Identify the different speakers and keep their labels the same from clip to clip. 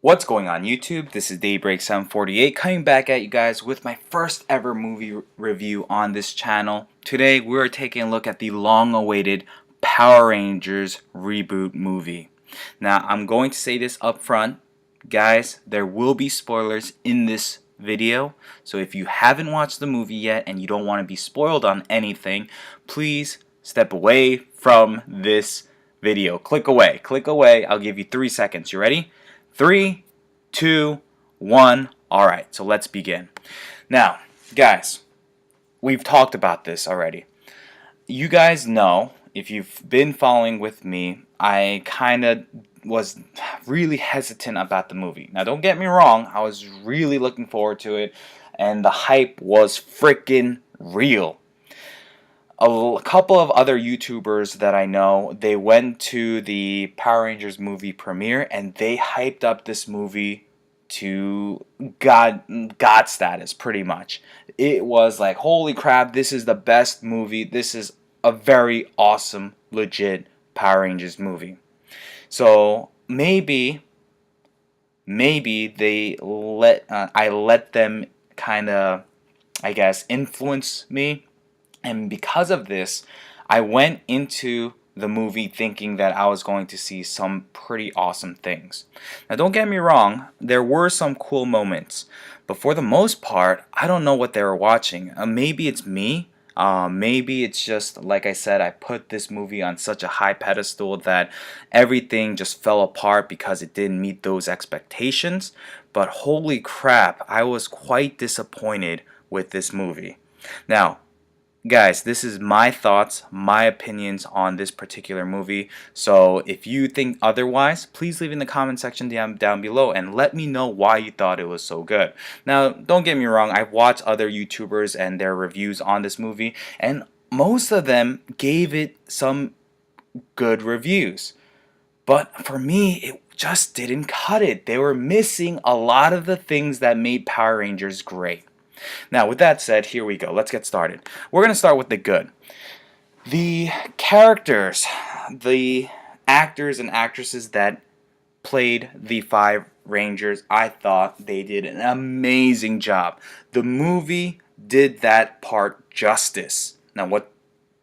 Speaker 1: What's going on YouTube? This is Daybreak748 coming back at you guys with my first ever movie review on this channel. Today we're taking a look at the long-awaited Power Rangers reboot movie. Now I'm going to say this up front, guys, there will be spoilers in this video, so if you haven't watched the movie yet and you don't want to be spoiled on anything, please step away from this video. Click away, I'll give you 3 seconds. You ready? 3, 2, 1. Alright, so let's begin. Now, guys, we've talked about this already. You guys know, if you've been following with me, I kind of was really hesitant about the movie. Now, don't get me wrong, I was really looking forward to it, and the hype was freaking real. A couple of other YouTubers that I know, they went to the Power Rangers movie premiere and they hyped up this movie to God status, pretty much. It was like, holy crap, this is the best movie. This is a very awesome, legit Power Rangers movie. So maybe they I let them kind of, I guess, influence me. And because of this, I went into the movie thinking that I was going to see some pretty awesome things. Now, don't get me wrong, there were some cool moments, but for the most part, I don't know what they were watching. Maybe it's me. Maybe it's just, like I said, I put this movie on such a high pedestal that everything just fell apart because it didn't meet those expectations. But holy crap, I was quite disappointed with this movie. Now, guys, this is my thoughts, my opinions on this particular movie. So if you think otherwise, please leave in the comment section down below and let me know why you thought it was so good. Now, don't get me wrong, I've watched other YouTubers and their reviews on this movie, and most of them gave it some good reviews. But for me, it just didn't cut it. They were missing a lot of the things that made Power Rangers great. Now, with that said, here we go. Let's get started. We're going to start with the good. The characters, the actors and actresses that played the 5 Rangers, I thought they did an amazing job. The movie did that part justice. Now,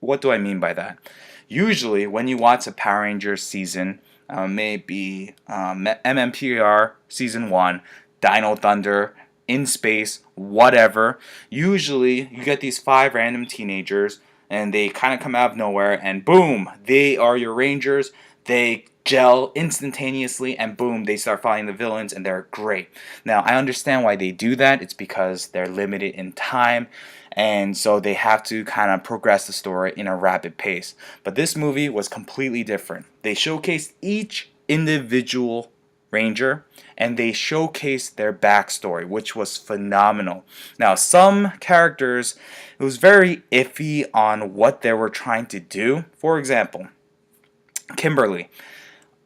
Speaker 1: what do I mean by that? Usually, when you watch a Power Rangers season, maybe MMPR Season 1, Dino Thunder, In Space, whatever, usually you get these 5 random teenagers and they kind of come out of nowhere and boom, they are your Rangers. They gel instantaneously and boom, they start fighting the villains and they're great. Now, I understand why they do that. It's because they're limited in time and so they have to kind of progress the story in a rapid pace. But this movie was completely different. They showcased each individual Ranger and they showcased their backstory, which was phenomenal. Now, some characters, it was very iffy on what they were trying to do. For example, Kimberly.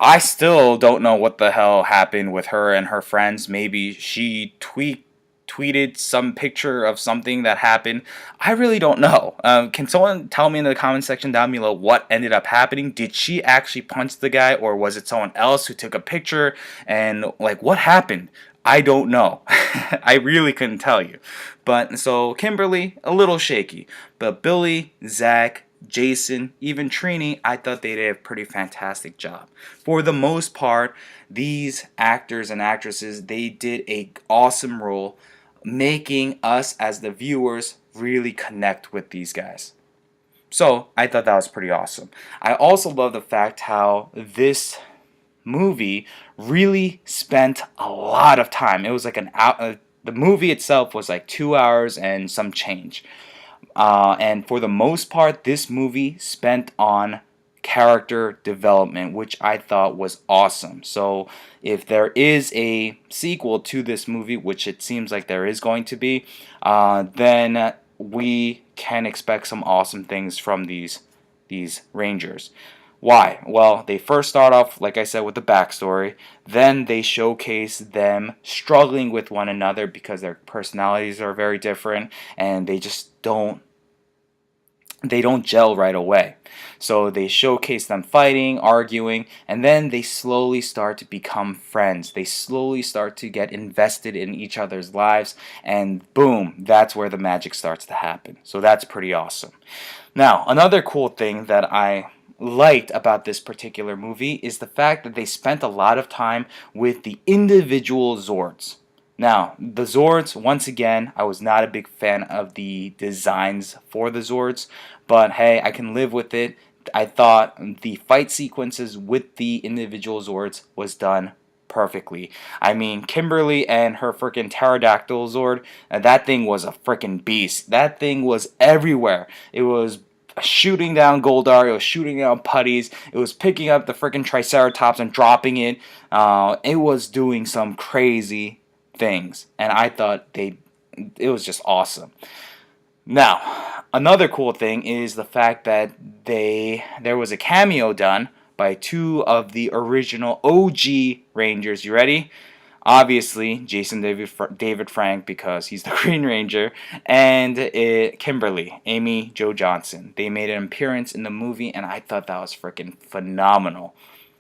Speaker 1: I still don't know what the hell happened with her and her friends. Maybe she tweeted some picture of something that happened. I really don't know. Can someone tell me in the comment section down below what ended up happening? Did she actually punch the guy, or was it someone else who took a picture? And like, what happened? I don't know. I really couldn't tell you. But so Kimberly, a little shaky. But Billy, Zach, Jason, even Trini, I thought they did a pretty fantastic job. For the most part, these actors and actresses, they did an awesome role, making us as the viewers really connect with these guys. So I thought that was pretty awesome. I also love the fact how this movie really spent a lot of time. It was like an hour. The movie itself was like 2 hours and some change. And for the most part, this movie spent on character development, which I thought was awesome. So if there is a sequel to this movie, which it seems like there is going to be, then we can expect some awesome things from these Rangers. Why? Well, they first start off, like I said, with the backstory. Then they showcase them struggling with one another because their personalities are very different and they just don't they don't gel right away. So they showcase them fighting, arguing, and then they slowly start to become friends. They slowly start to get invested in each other's lives, and boom, that's where the magic starts to happen. So that's pretty awesome. Now, another cool thing that I liked about this particular movie is the fact that they spent a lot of time with the individual Zords. Now, the Zords, once again, I was not a big fan of the designs for the Zords, but hey, I can live with it. I thought the fight sequences with the individual Zords was done perfectly. I mean, Kimberly and her freaking pterodactyl Zord, that thing was a freaking beast. That thing was everywhere. It was shooting down Goldar, it was shooting down putties, it was picking up the freaking Triceratops and dropping it. It was doing some crazy things, and I thought it was just awesome. Now, another cool thing is the fact that there was a cameo done by two of the original OG Rangers. You ready? Obviously, David Frank, because he's the Green Ranger, and Kimberly, Amy Jo Johnson. They made an appearance in the movie, and I thought that was freaking phenomenal.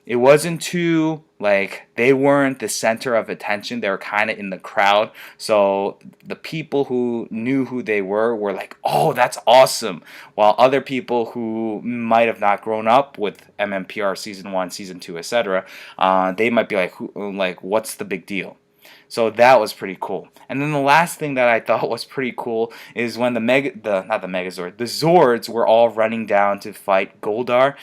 Speaker 1: It wasn't too, like, they weren't the center of attention. They were kind of in the crowd. So the people who knew who they were like, oh, that's awesome. While other people who might have not grown up with MMPR Season 1, Season 2, etc., they might be like, what's the big deal? So that was pretty cool. And then the last thing that I thought was pretty cool is when the Zords were all running down to fight Goldar.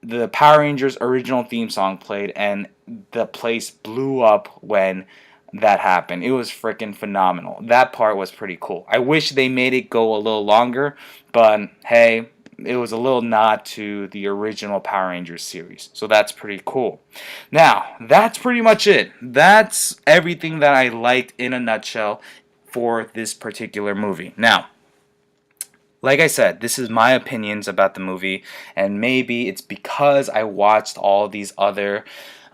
Speaker 1: The Power Rangers original theme song played, and the place blew up when that happened. It was freaking phenomenal. That part was pretty cool. I wish they made it go a little longer, but hey, it was a little nod to the original Power Rangers series. So that's pretty cool. Now, that's pretty much it. That's everything that I liked in a nutshell for this particular movie. Now, like I said, this is my opinions about the movie, and maybe it's because I watched all these other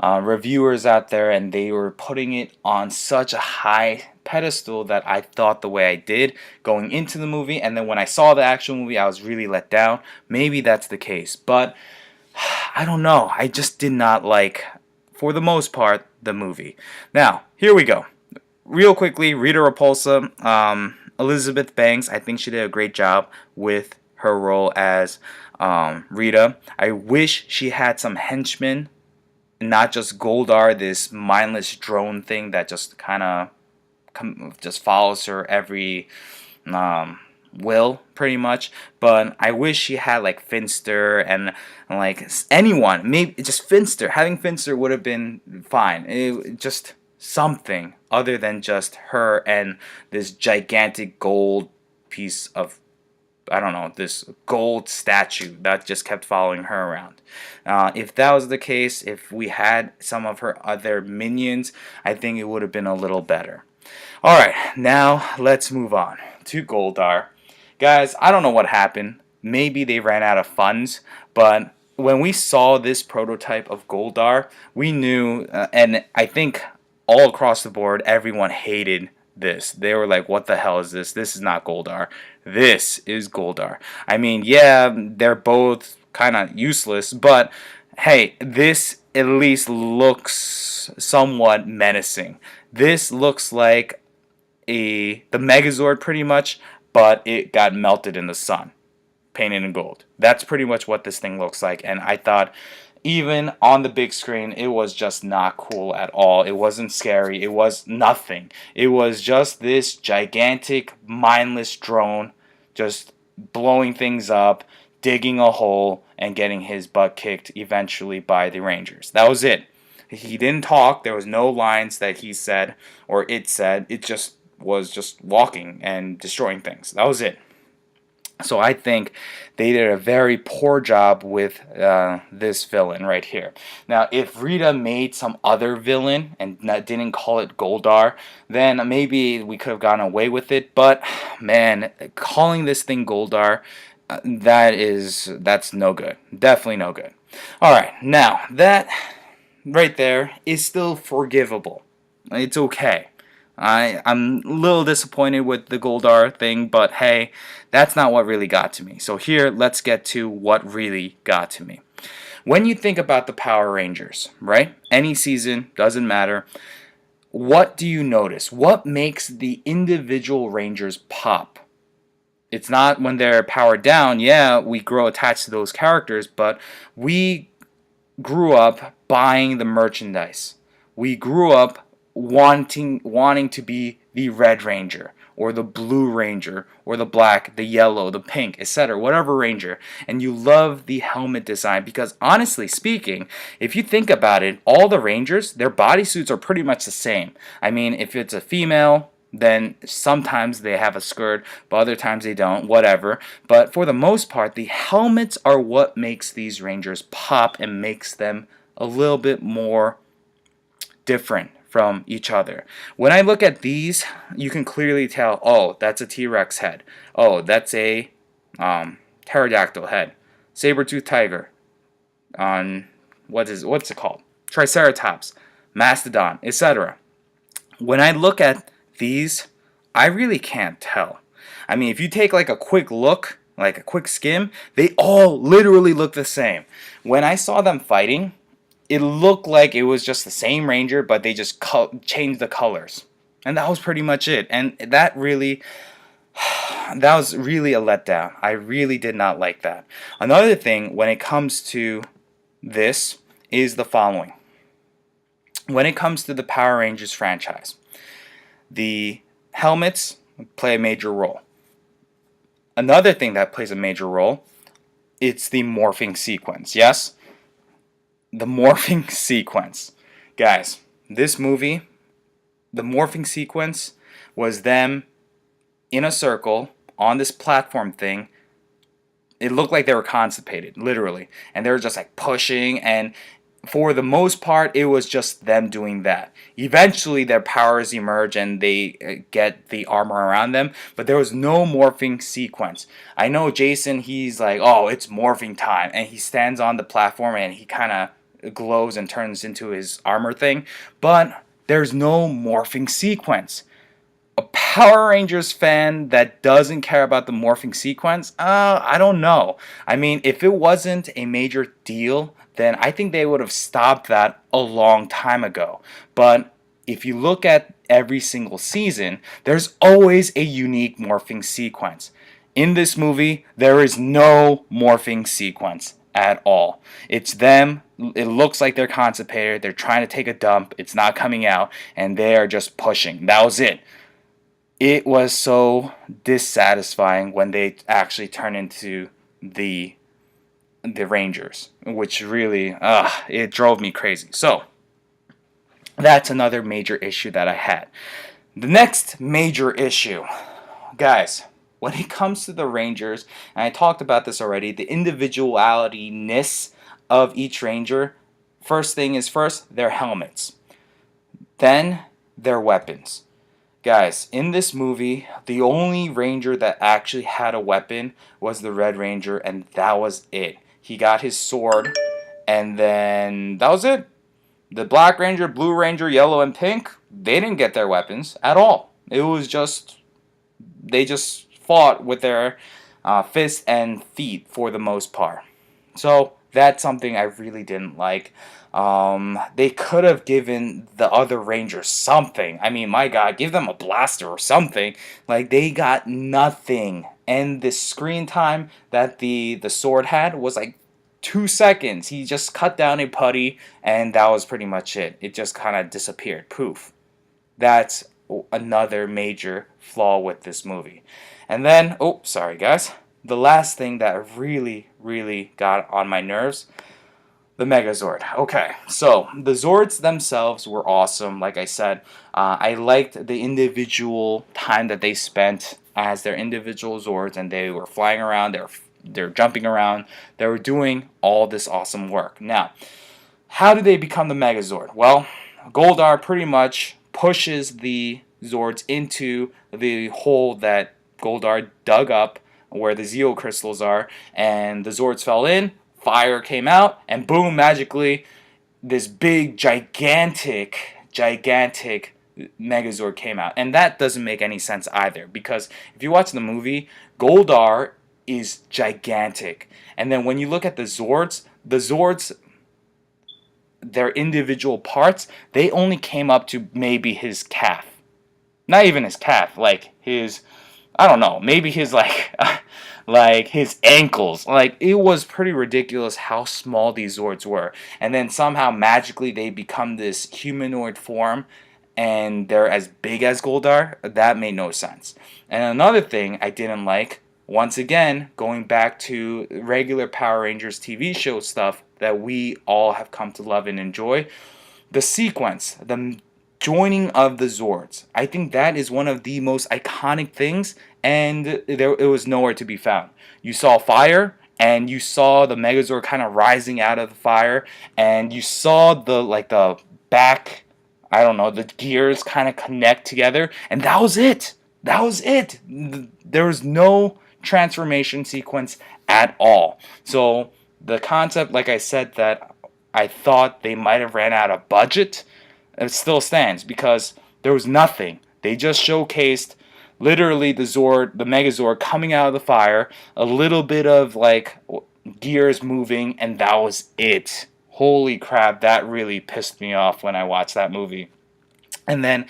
Speaker 1: reviewers out there and they were putting it on such a high pedestal that I thought the way I did going into the movie, and then when I saw the actual movie, I was really let down. Maybe that's the case, but I don't know. I just did not like, for the most part, the movie. Now, here we go. Real quickly, Rita Repulsa. Elizabeth Banks, I think she did a great job with her role as Rita. I wish she had some henchmen, not just Goldar, this mindless drone thing that just kind of just follows her every will, pretty much. But I wish she had like Finster and like anyone. Maybe just Finster. Having Finster would have been fine. It just something other than just her and this gigantic gold piece of, I don't know, this gold statue that just kept following her around. If that was the case, if we had some of her other minions, I think it would have been a little better. Alright, now let's move on to Goldar. Guys, I don't know what happened. Maybe they ran out of funds, but when we saw this prototype of Goldar, we knew, and I think all across the board, everyone hated this. They were like, what the hell is this? This is not Goldar. This is Goldar. I mean, yeah, they're both kind of useless, but hey, this at least looks somewhat menacing. This looks like the Megazord pretty much, but it got melted in the sun, painted in gold. That's pretty much what this thing looks like, and I thought even on the big screen, it was just not cool at all. It wasn't scary. It was nothing. It was just this gigantic, mindless drone just blowing things up, digging a hole, and getting his butt kicked eventually by the Rangers. That was it. He didn't talk. There was no lines that he said or it said. It just was just walking and destroying things. That was it. So I think they did a very poor job with this villain right here. Now, if Rita made some other villain and didn't call it Goldar, then maybe we could have gotten away with it. But, man, calling this thing Goldar, that's no good. Definitely no good. Alright, now, that right there is still forgivable. It's okay. I'm a little disappointed with the Goldar thing, but hey, that's not what really got to me. So here, let's get to what really got to me. When you think about the Power Rangers, right? Any season, doesn't matter. What do you notice? What makes the individual Rangers pop? It's not when they're powered down. Yeah, we grow attached to those characters, but we grew up buying the merchandise. We grew up wanting to be the Red Ranger or the Blue Ranger or the black, the yellow, the pink, etc. Whatever Ranger. And you love the helmet design because honestly speaking, if you think about it, all the Rangers, their bodysuits are pretty much the same. I mean, if it's a female, then sometimes they have a skirt, but other times they don't, whatever. But for the most part, the helmets are what makes these Rangers pop and makes them a little bit more different from each other. When I look at these, you can clearly tell, oh, that's a T-Rex head. Oh, that's a pterodactyl head. Saber-tooth tiger. What's it called? Triceratops, mastodon, etc. When I look at these, I really can't tell. I mean, if you take like a quick look, like a quick skim, they all literally look the same. When I saw them fighting, it looked like it was just the same Ranger, but they just changed the colors. And that was pretty much it. And that was really a letdown. I really did not like that. Another thing when it comes to this is the following. When it comes to the Power Rangers franchise, the helmets play a major role. Another thing that plays a major role, it's the morphing sequence. Yes? The morphing sequence. Guys, this movie, the morphing sequence was them in a circle on this platform thing. It looked like they were constipated, literally. And they were just like pushing, and for the most part, it was just them doing that. Eventually, their powers emerge and they get the armor around them, but there was no morphing sequence. I know Jason, he's like, oh, it's morphing time, and he stands on the platform and he kind of glows and turns into his armor thing, but there's no morphing sequence. A Power Rangers fan that doesn't care about the morphing sequence, I don't know. I mean, if it wasn't a major deal, then I think they would have stopped that a long time ago. But if you look at every single season, there's always a unique morphing sequence. In this movie, there is no morphing sequence at all. It's them. It looks like they're constipated. They're trying to take a dump. It's not coming out, and they are just pushing. That was it. It was so dissatisfying when they actually turn into the Rangers, which really, it drove me crazy. So, that's another major issue that I had. The next major issue, guys, when it comes to the Rangers, and I talked about this already, the individuality-ness of each Ranger, first thing is first, their helmets. Then, their weapons. Guys, in this movie, the only Ranger that actually had a weapon was the Red Ranger, and that was it. He got his sword, and then that was it. The Black Ranger, Blue Ranger, Yellow, and Pink, they didn't get their weapons at all. It was just, they just fought with their fists and feet for the most part. So that's something I really didn't like. They could have given the other Rangers something. I mean, my God, give them a blaster or something. Like, they got nothing. And the screen time that the sword had was like 2 seconds. He just cut down a putty, and that was pretty much it. It just kind of disappeared. Poof. That's another major flaw with this movie. And then, oh, sorry guys. The last thing that really, really got on my nerves, the Megazord. Okay, so the Zords themselves were awesome. Like I said, I liked the individual time that they spent as their individual Zords, and they were flying around, they're jumping around, they were doing all this awesome work. Now, how do they become the Megazord? Well, Goldar pretty much pushes the Zords into the hole that Goldar dug up where the Zeo crystals are, and the Zords fell in, fire came out, and boom, magically, this big, gigantic Megazord came out. And that doesn't make any sense either, because if you watch the movie, Goldar is gigantic. And then when you look at the Zords, their individual parts, they only came up to maybe his calf. Not even his calf, like his, I don't know, maybe his like like his ankles. Like, it was pretty ridiculous how small these Zords were. And then somehow magically they become this humanoid form and they're as big as Goldar. That made no sense. And another thing I didn't like, once again, going back to regular Power Rangers TV show stuff that we all have come to love and enjoy, the sequence, the joining of the Zords. I think that is one of the most iconic things, and it was nowhere to be found. You saw fire, and you saw the Megazord kind of rising out of the fire, and you saw the back, I don't know, the gears kind of connect together, and that was it. That was it. There was no transformation sequence at all. So the concept, like I said, that I thought they might have ran out of budget, it still stands, because there was nothing. They just showcased literally the Megazord coming out of the fire, a little bit of like gears moving, and that was it. Holy crap, that really pissed me off when I watched that movie. And then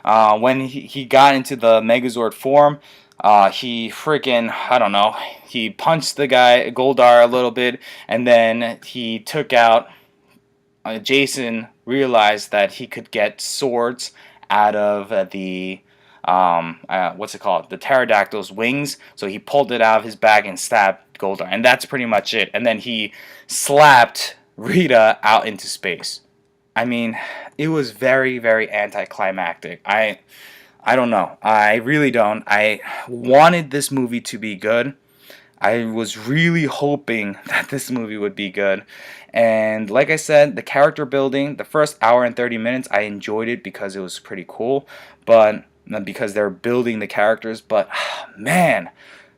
Speaker 1: when he got into the Megazord form, he freaking, I don't know, he punched the guy, Goldar, a little bit, and then he took out, Jason realized that he could get swords out of the, what's it called, the pterodactyl's wings, so he pulled it out of his bag and stabbed Goldar, and that's pretty much it. And then he slapped Rita out into space. I mean, it was very, very anticlimactic. I don't know. I really don't. I wanted this movie to be good. I was really hoping that this movie would be good. And like I said, the character building, the first hour and 30 minutes, I enjoyed it because it was pretty cool. But because they're building the characters. But man,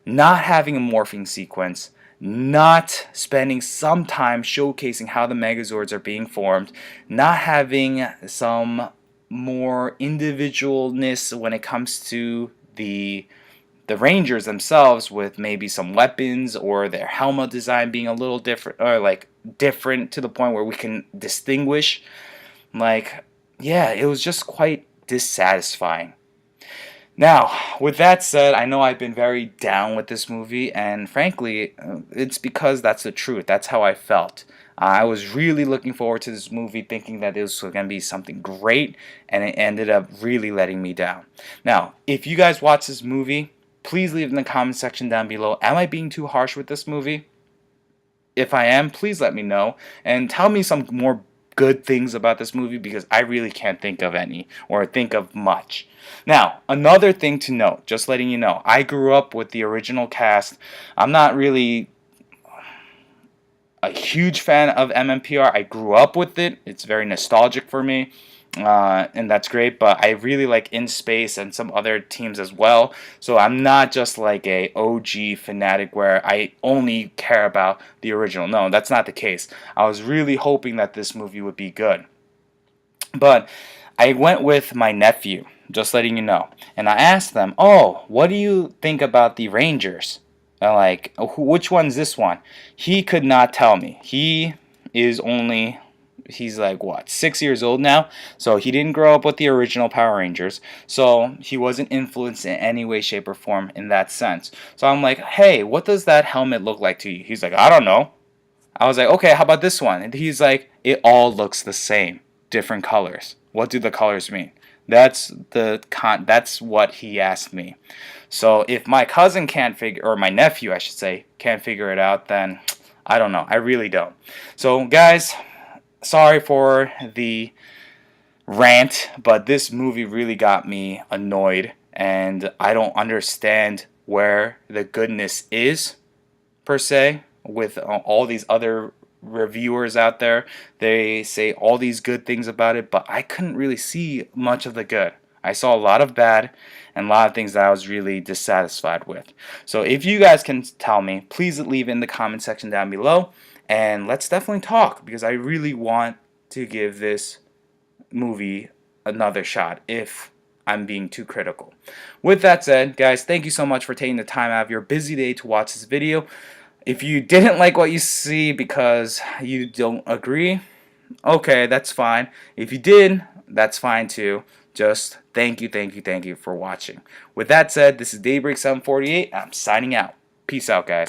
Speaker 1: not having a morphing sequence, not spending some time showcasing how the Megazords are being formed, not having some more individualness when it comes to the Rangers themselves, with maybe some weapons or their helmet design being a little different, or like different to the point where we can distinguish. Like, yeah, it was just quite dissatisfying. Now, with that said, I know I've been very down with this movie, and frankly, it's because that's the truth. That's how I felt. I was really looking forward to this movie, thinking that this was going to be something great, and it ended up really letting me down. Now, if you guys watch this movie, please leave in the comment section down below. Am I being too harsh with this movie? If I am, please let me know, and tell me some more good things about this movie, because I really can't think of any, or think of much. Now, another thing to note, just letting you know, I grew up with the original cast. I'm not really a huge fan of MMPR. I grew up with it. It's very nostalgic for me, and that's great. But I really like In Space and some other teams as well. So I'm not just like a OG fanatic where I only care about the original. No, that's not the case. I was really hoping that this movie would be good. But I went with my nephew, just letting you know. And I asked them, oh, what do you think about the Rangers? Like, which one's this one? He could not tell me. He's like, what, 6 years old now? So he didn't grow up with the original Power Rangers. So he wasn't influenced in any way, shape, or form in that sense. So I'm like, hey, what does that helmet look like to you? He's like, I don't know. I was like, okay, how about this one? And he's like, it all looks the same, different colors. What do the colors mean? That's what he asked me. So if my cousin can't figure, or my nephew, I should say, can't figure it out, then I don't know. I really don't. So guys, sorry for the rant, but this movie really got me annoyed, and I don't understand where the goodness is, per se, with all these other reviewers out there. They say all these good things about it, but I couldn't really see much of the good. I saw a lot of bad and a lot of things that I was really dissatisfied with. So if you guys can tell me, please leave in the comment section down below, and let's definitely talk, because I really want to give this movie another shot if I'm being too critical. With that said, guys, thank you so much for taking the time out of your busy day to watch this video. If you didn't like what you see because you don't agree, okay, that's fine. If you did, that's fine too. Just thank you for watching. With that said, this is Daybreak 748. I'm signing out. Peace out, guys.